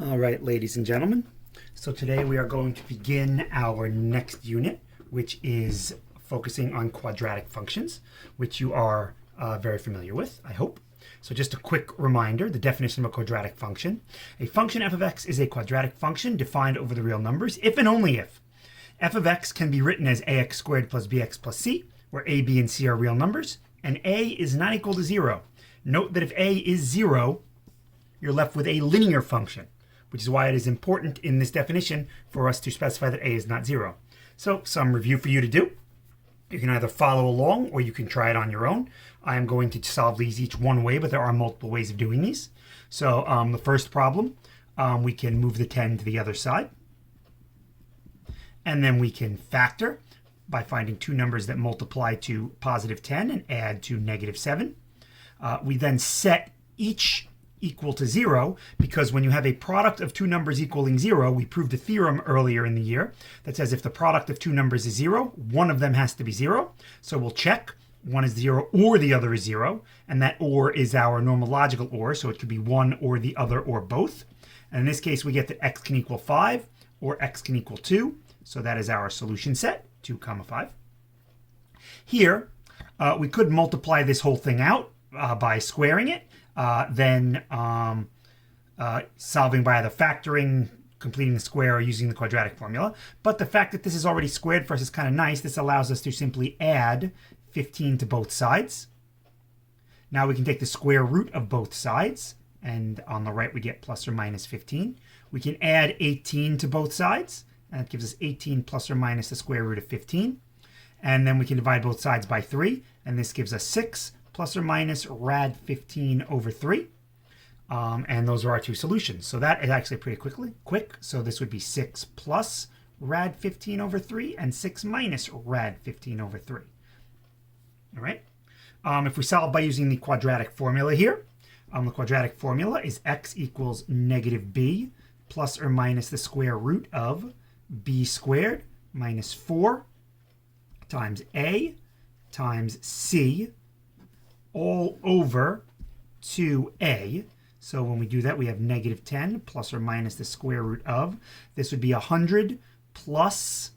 All right, ladies and gentlemen. So today we are going to begin our next unit, which is focusing on quadratic functions, which you are very familiar with, I hope. So just a quick reminder, the definition of a quadratic function. A function f of x is a quadratic function defined over the real numbers if and only if f of x can be written as ax squared plus bx plus c, where a, b, and c are real numbers, and a is not equal to 0. Note that if a is 0, you're left with a linear function, which is why it is important in this definition for us to specify that a is not 0. So some review for you to do. You can either follow along or you can try it on your own. I am going to solve these each one way, but there are multiple ways of doing these. So the first problem, we can move the 10 to the other side. And then we can factor by finding two numbers that multiply to positive 10 and add to negative 7. We then set each equal to 0, because when you have a product of two numbers equaling 0, we proved a theorem earlier in the year that says if the product of two numbers is 0, one of them has to be 0. So we'll check one is 0 or the other is 0, and that or is our normal logical or, so it could be one or the other or both. And in this case, we get that x can equal 5 or x can equal 2. So that is our solution set, 2, 5. Here, we could multiply this whole thing out by squaring it, then solving by either factoring, completing the square, or using the quadratic formula. But the fact that this is already squared for us is kind of nice. This allows us to simply add 15 to both sides. Now we can take the square root of both sides, and on the right we get plus or minus 15. We can add 18 to both sides, and that gives us 18 plus or minus the square root of 15. And then we can divide both sides by 3, and this gives us 6 plus or minus rad 15 over 3. And those are our two solutions. So that is actually pretty quick. So this would be 6 plus rad 15 over 3 and 6 minus rad 15 over 3. All right. If we solve by using the quadratic formula here, the quadratic formula is x equals negative b plus or minus the square root of b squared minus 4 times a times c all over 2a. So when we do that, we have negative 10 plus or minus the square root of. This would be 100 plus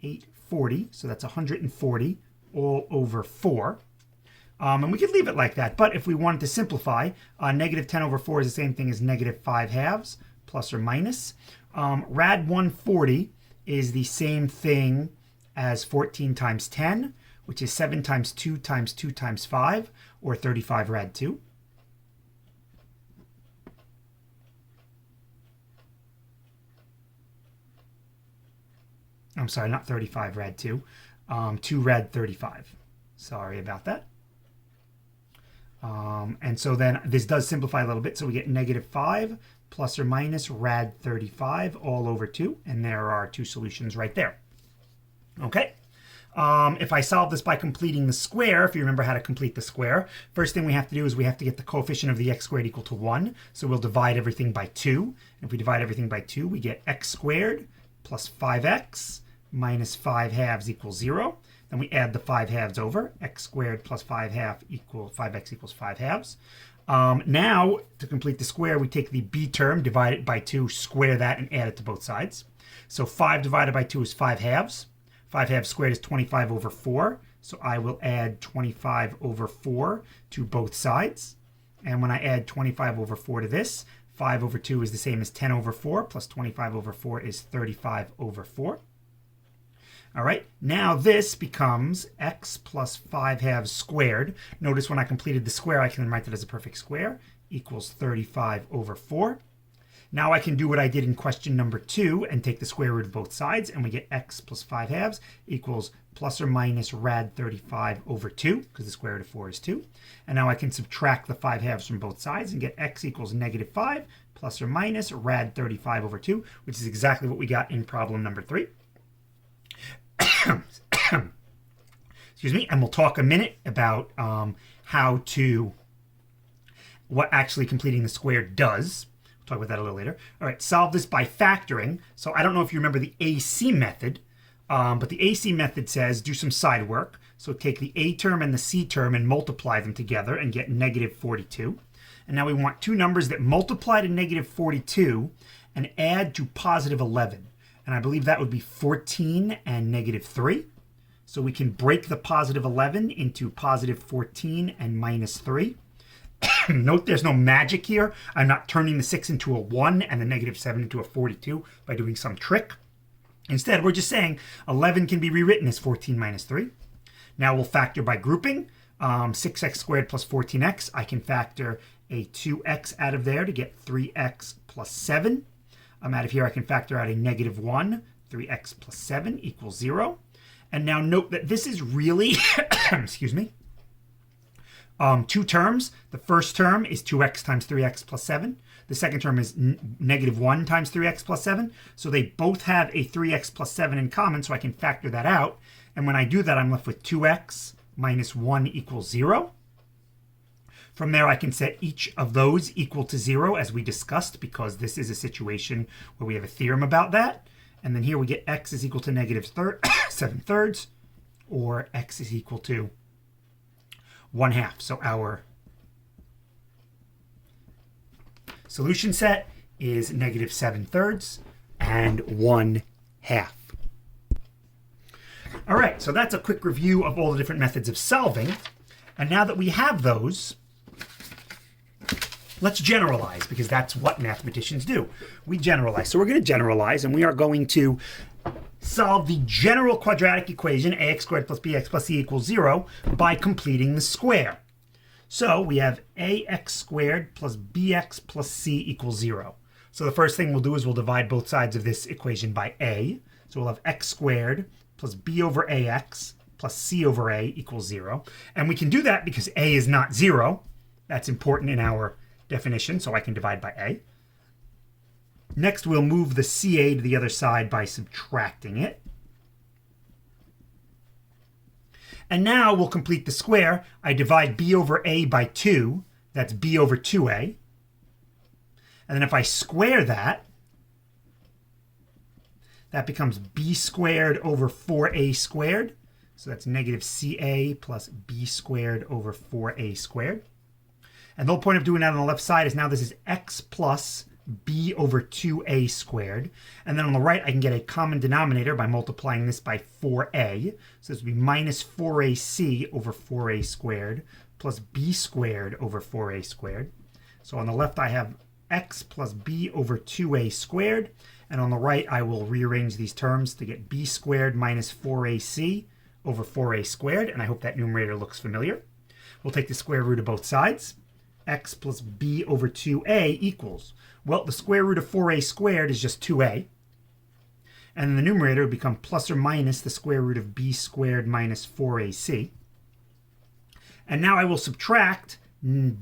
840. So that's 140 all over 4. And we could leave it like that. But if we wanted to simplify, negative 10 over 4 is the same thing as negative 5 halves plus or minus. Rad 140 is the same thing as 14 times 10, which is 7 times 2 times 2 times 5, or 35 rad 2. I'm sorry, not 35 rad 2. 2 rad 35. Sorry about that. And so then this does simplify a little bit. So we get negative 5 plus or minus rad 35 all over 2. And there are two solutions right there. Okay. If I solve this by completing the square, if you remember how to complete the square, first thing we have to do is we have to get the coefficient of the x squared equal to 1. So we'll divide everything by 2. If we divide everything by 2, we get x squared plus 5x minus 5 halves equals 0. Then we add the 5 halves over. X squared plus 5 half equal 5x equals 5 halves. Now, to complete the square, we take the b term, divide it by 2, square that, and add it to both sides. So 5 divided by 2 is 5 halves. 5 halves squared is 25 over 4. So I will add 25 over 4 to both sides. And when I add 25 over 4 to this, 5 over 2 is the same as 10 over 4, plus 25 over 4 is 35 over 4. All right, now this becomes x plus 5 halves squared. Notice when I completed the square, I can write that as a perfect square, equals 35 over 4. Now I can do what I did in question number 2 and take the square root of both sides, and we get x plus 5 halves equals plus or minus rad 35 over 2, because the square root of 4 is 2. And now I can subtract the 5 halves from both sides and get x equals negative 5 plus or minus rad 35 over 2, which is exactly what we got in problem number 3. Excuse me, and we'll talk a minute about what actually completing the square does. We'll talk about that a little later. All right, solve this by factoring. So I don't know if you remember the AC method, but the AC method says do some side work. So take the A term and the C term and multiply them together and get negative 42. And now we want two numbers that multiply to negative 42 and add to positive 11. And I believe that would be 14 and negative 3. So we can break the positive 11 into positive 14 and minus 3. Note there's no magic here. I'm not turning the 6 into a 1 and the negative 7 into a 42 by doing some trick. Instead, we're just saying 11 can be rewritten as 14 minus 3. Now we'll factor by grouping. 6x squared plus 14x. I can factor a 2x out of there to get 3x plus 7. Out of here, I can factor out a negative 1. 3x plus 7 equals 0. And now note that this is really, excuse me, two terms. The first term is 2x times 3x plus 7. The second term is negative 1 times 3x plus 7. So they both have a 3x plus 7 in common, so I can factor that out. And when I do that, I'm left with 2x minus 1 equals 0. From there, I can set each of those equal to 0, as we discussed, because this is a situation where we have a theorem about that. And then here we get x is equal to negative 7 thirds, or x is equal to 1/2. So our solution set is negative 7 thirds and 1/2. All right, so that's a quick review of all the different methods of solving. And now that we have those, let's generalize, because that's what mathematicians do. We generalize. So we're going to generalize, and we are going to solve the general quadratic equation, ax squared plus bx plus c equals 0, by completing the square. So we have ax squared plus bx plus c equals 0. So the first thing we'll do is we'll divide both sides of this equation by a. So we'll have x squared plus b over ax plus c over a equals 0. And we can do that because a is not 0. That's important in our definition, so I can divide by a. Next, we'll move the ca to the other side by subtracting it. And now we'll complete the square. I divide b over a by 2. That's b over 2a. And then if I square that, that becomes b squared over 4a squared. So that's negative ca plus b squared over 4a squared. And the whole point of doing that on the left side is now this is x plus b over 2a squared. And then on the right, I can get a common denominator by multiplying this by 4a. So this would be minus 4ac over 4a squared plus b squared over 4a squared. So on the left, I have x plus b over 2a squared. And on the right, I will rearrange these terms to get b squared minus 4ac over 4a squared. And I hope that numerator looks familiar. We'll take the square root of both sides. X plus b over 2a equals, well, the square root of 4a squared is just 2a. And then the numerator would become plus or minus the square root of b squared minus 4ac. And now I will subtract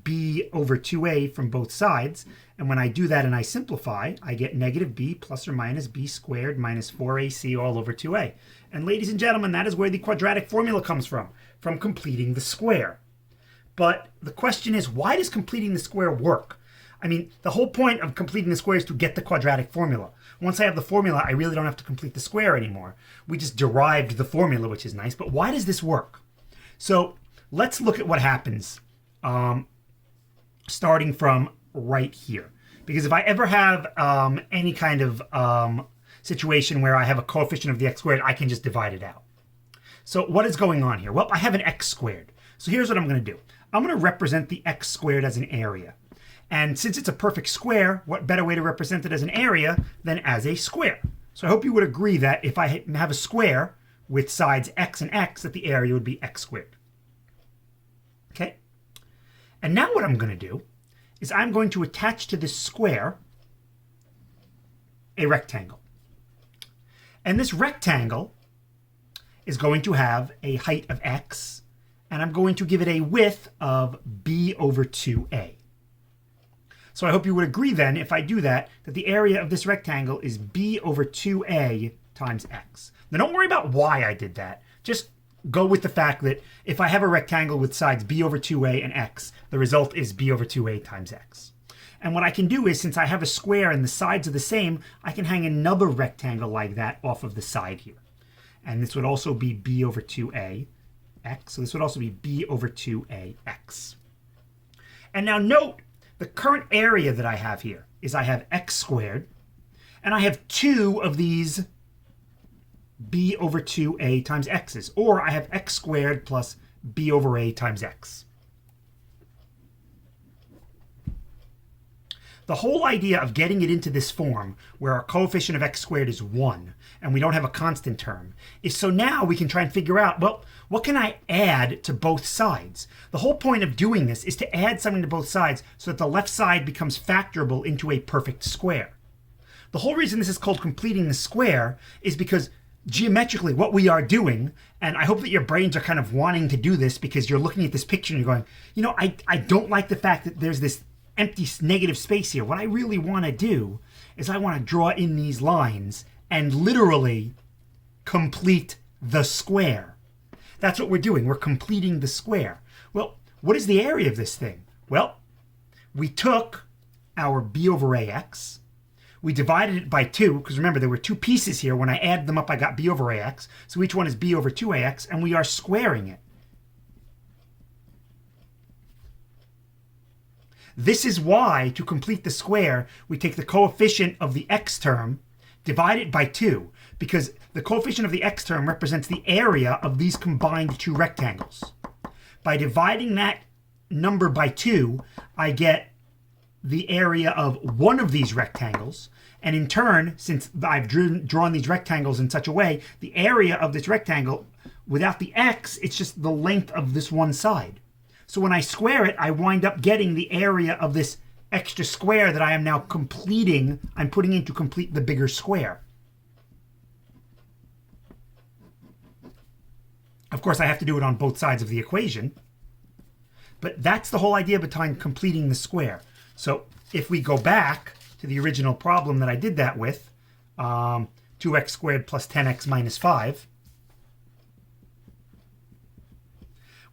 b over 2a from both sides. And when I do that and I simplify, I get negative b plus or minus b squared minus 4ac all over 2a. And ladies and gentlemen, that is where the quadratic formula comes from completing the square. But the question is, why does completing the square work? I mean, the whole point of completing the square is to get the quadratic formula. Once I have the formula, I really don't have to complete the square anymore. We just derived the formula, which is nice. But why does this work? So let's look at what happens starting from right here. Because if I ever have any kind of situation where I have a coefficient of the x squared, I can just divide it out. So what is going on here? Well, I have an x squared. So here's what I'm going to do. I'm going to represent the x squared as an area. And since it's a perfect square, what better way to represent it as an area than as a square? So I hope you would agree that if I have a square with sides x and x, that the area would be x squared. Okay? And now what I'm going to do is I'm going to attach to this square a rectangle. And this rectangle is going to have a height of x, and I'm going to give it a width of b over 2a. So I hope you would agree then, if I do that, that the area of this rectangle is b over 2a times x. Now don't worry about why I did that. Just go with the fact that if I have a rectangle with sides b over 2a and x, the result is b over 2a times x. And what I can do is, since I have a square and the sides are the same, I can hang another rectangle like that off of the side here. And this would also be b over 2a x. So this would also be b over 2ax. And now note the current area that I have here is I have x squared, and I have two of these b over 2a times x's, or I have x squared plus b over a times x. The whole idea of getting it into this form, where our coefficient of x squared is 1, and we don't have a constant term, is so now we can try and figure out, well, what can I add to both sides? The whole point of doing this is to add something to both sides so that the left side becomes factorable into a perfect square. The whole reason this is called completing the square is because geometrically what we are doing, and I hope that your brains are kind of wanting to do this because you're looking at this picture and you're going, you know, I don't like the fact that there's this empty negative space here. What I really want to do is I want to draw in these lines and literally complete the square. That's what we're doing. We're completing the square. Well, what is the area of this thing? Well, we took our b over ax, we divided it by 2, because remember there were two pieces here. When I added them up, I got b over ax. So each one is b over 2ax, and we are squaring it. This is why, to complete the square, we take the coefficient of the x term, divide it by 2, because the coefficient of the x term represents the area of these combined two rectangles. By dividing that number by 2, I get the area of one of these rectangles, and in turn, since I've drawn these rectangles in such a way, the area of this rectangle, without the x, it's just the length of this one side. So when I square it, I wind up getting the area of this extra square that I am now completing. I'm putting in to complete the bigger square. Of course, I have to do it on both sides of the equation. But that's the whole idea behind completing the square. So if we go back to the original problem that I did that with, 2x squared plus 10x minus 5,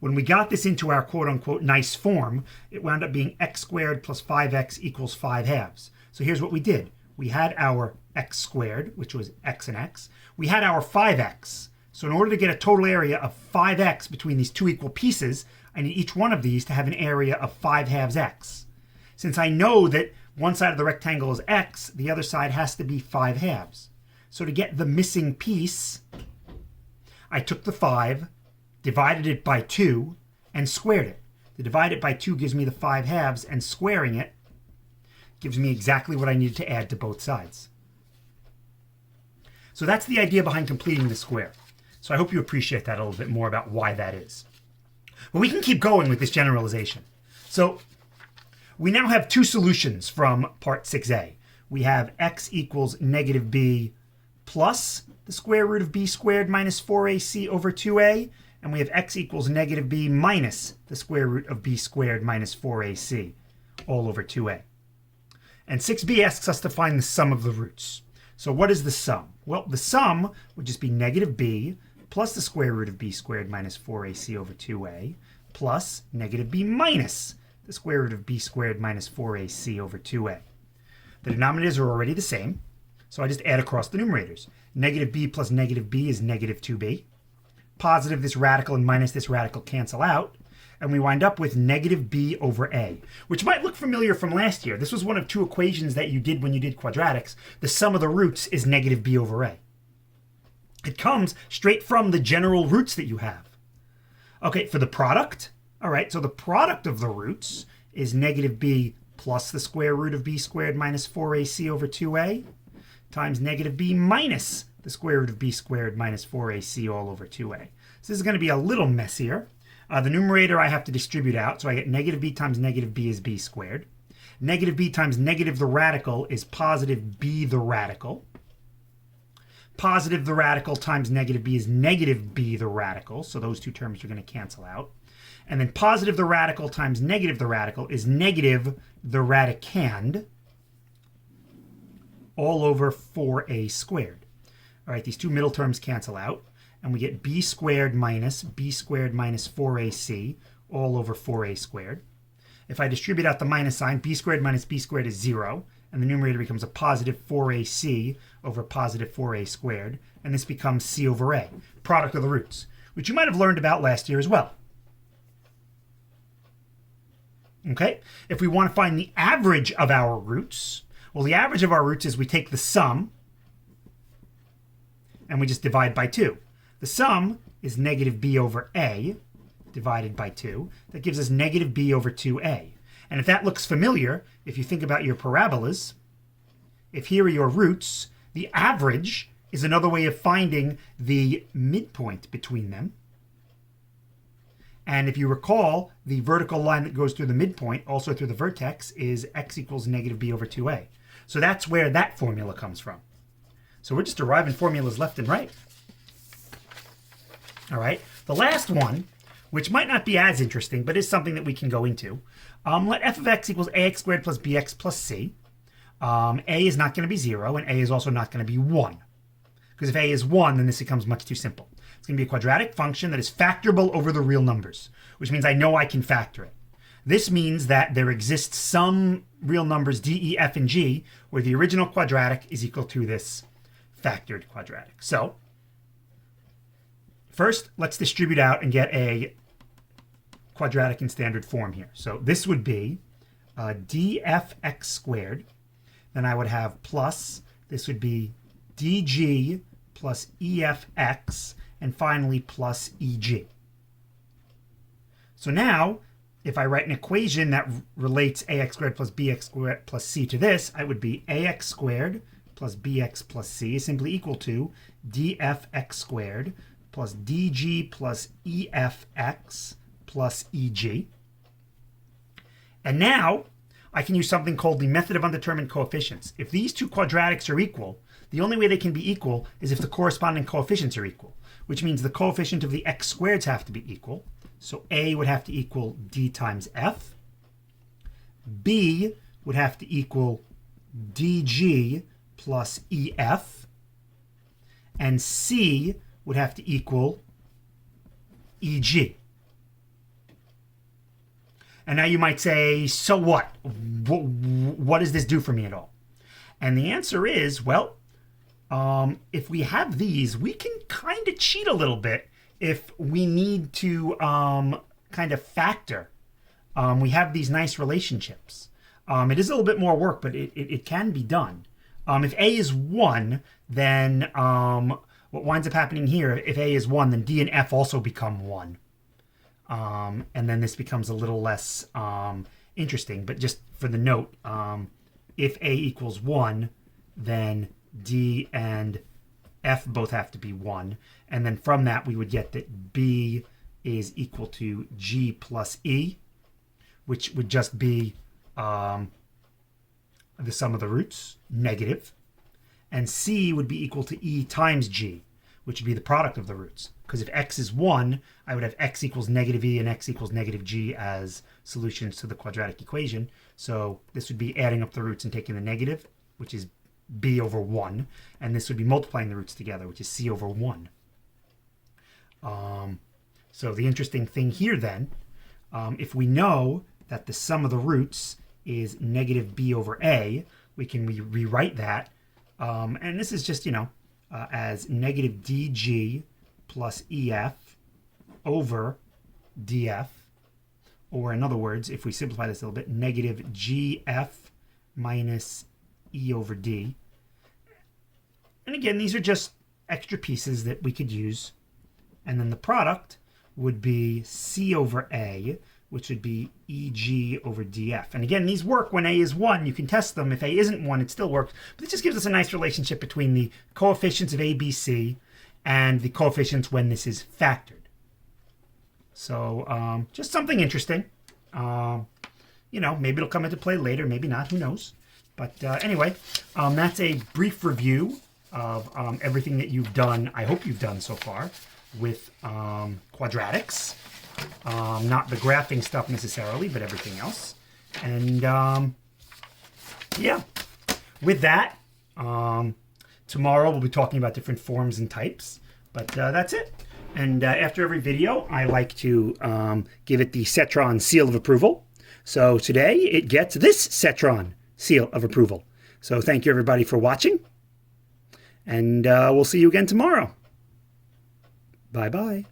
when we got this into our quote-unquote nice form, it wound up being x squared plus 5x equals 5 halves. So here's what we did. We had our x squared, which was x and x. We had our 5x. So in order to get a total area of 5x between these two equal pieces, I need each one of these to have an area of 5 halves x. Since I know that one side of the rectangle is x, the other side has to be 5 halves. So to get the missing piece, I took the 5, divided it by 2, and squared it. To divide it by 2 gives me the 5 halves, and squaring it gives me exactly what I needed to add to both sides. So that's the idea behind completing the square. So I hope you appreciate that a little bit more about why that is. But we can keep going with this generalization. So we now have two solutions from part 6a. We have x equals negative b plus the square root of b squared minus 4ac over 2a, and we have x equals negative b minus the square root of b squared minus 4ac all over 2a. And 6b asks us to find the sum of the roots. So what is the sum? Well, the sum would just be negative b plus the square root of b squared minus 4ac over 2a plus negative b minus the square root of b squared minus 4ac over 2a. The denominators are already the same, so I just add across the numerators. Negative b plus negative b is negative 2b. Positive this radical and minus this radical cancel out, and we wind up with negative b over a, which might look familiar from last year. This was one of two equations that you did when you did quadratics. The sum of the roots is negative b over a. It comes straight from the general roots that you have. Okay, for the product, all right, so the product of the roots is negative b plus the square root of b squared minus 4ac over 2a times negative b minus the square root of b squared minus 4ac all over 2a. So this is going to be a little messier. The numerator I have to distribute out, so I get negative b times negative b is b squared. Negative b times negative the radical is positive b the radical. Positive the radical times negative b is negative b the radical, so those two terms are going to cancel out. And then positive the radical times negative the radical is negative the radicand all over 4a squared. All right, these two middle terms cancel out, and we get b squared minus 4ac all over 4a squared. If I distribute out the minus sign, b squared minus b squared is 0, and the numerator becomes a positive 4ac over positive 4a squared, and this becomes c over a, product of the roots, which you might have learned about last year as well. Okay? If we want to find the average of our roots, well, the average of our roots is we take the sum and we just divide by 2. The sum is negative b over a divided by 2. That gives us negative b over 2a. And if that looks familiar, if you think about your parabolas, if here are your roots, the average is another way of finding the midpoint between them. And if you recall, the vertical line that goes through the midpoint, also through the vertex, is x equals negative b over 2a. So that's where that formula comes from. So we're just deriving formulas left and right. All right, the last one, which might not be as interesting, but is something that we can go into. Let f of x equals ax squared plus bx plus c. A is not going to be 0, and a is also not going to be 1. Because if a is 1, then this becomes much too simple. It's going to be a quadratic function that is factorable over the real numbers, which means I know I can factor it. This means that there exists some real numbers d, e, f, and g, where the original quadratic is equal to this factored quadratic. So first, let's distribute out and get a quadratic in standard form here. So this would be dfx squared. Then I would have plus, this would be dg plus efx, and finally plus eg. So now, if I write an equation that relates ax squared plus bx squared plus c to this, I would be ax squared plus bx plus c is simply equal to dfx squared plus dg plus efx plus eg. And now I can use something called the method of undetermined coefficients. If these two quadratics are equal, the only way they can be equal is if the corresponding coefficients are equal, which means the coefficient of the x squareds have to be equal. So a would have to equal d times f. B would have to equal dg plus ef. And c would have to equal eg. And now you might say, so what? What does this do for me at all? And the answer is, well, if we have these, we can kind of cheat a little bit if we need to kind of factor. We have these nice relationships. It is a little bit more work, but it can be done. If a is 1, then what winds up happening here, if a is 1, then d and f also become 1. And then this becomes a little less interesting, but just for the note, if a equals 1, then d and f both have to be 1. And then from that, we would get that b is equal to g plus e, which would just be the sum of the roots, negative. And c would be equal to e times g, which would be the product of the roots. Because if x is 1, I would have x equals negative e and x equals negative g as solutions to the quadratic equation. So this would be adding up the roots and taking the negative, which is b over 1. And this would be multiplying the roots together, which is c over 1. So the interesting thing here then, if we know that the sum of the roots is negative b over a, we can rewrite that. And this is just, as negative dg plus ef over df, or in other words, if we simplify this a little bit, negative gf minus e over d. And again, these are just extra pieces that we could use. And then the product would be c over a, which would be eg over df. And again, these work when a is 1. You can test them. If a isn't 1, it still works. But it just gives us a nice relationship between the coefficients of a, b, c, and the coefficients when this is factored. So just something interesting. Maybe it'll come into play later, maybe not, who knows. But anyway, that's a brief review of everything that you've done, I hope you've done so far, with quadratics. Not the graphing stuff necessarily, but everything else. And yeah, with that, tomorrow we'll be talking about different forms and types, but that's it. And after every video, I like to give it the Cetron seal of approval. So today it gets this Cetron seal of approval. So thank you everybody for watching, and we'll see you again tomorrow. Bye-bye.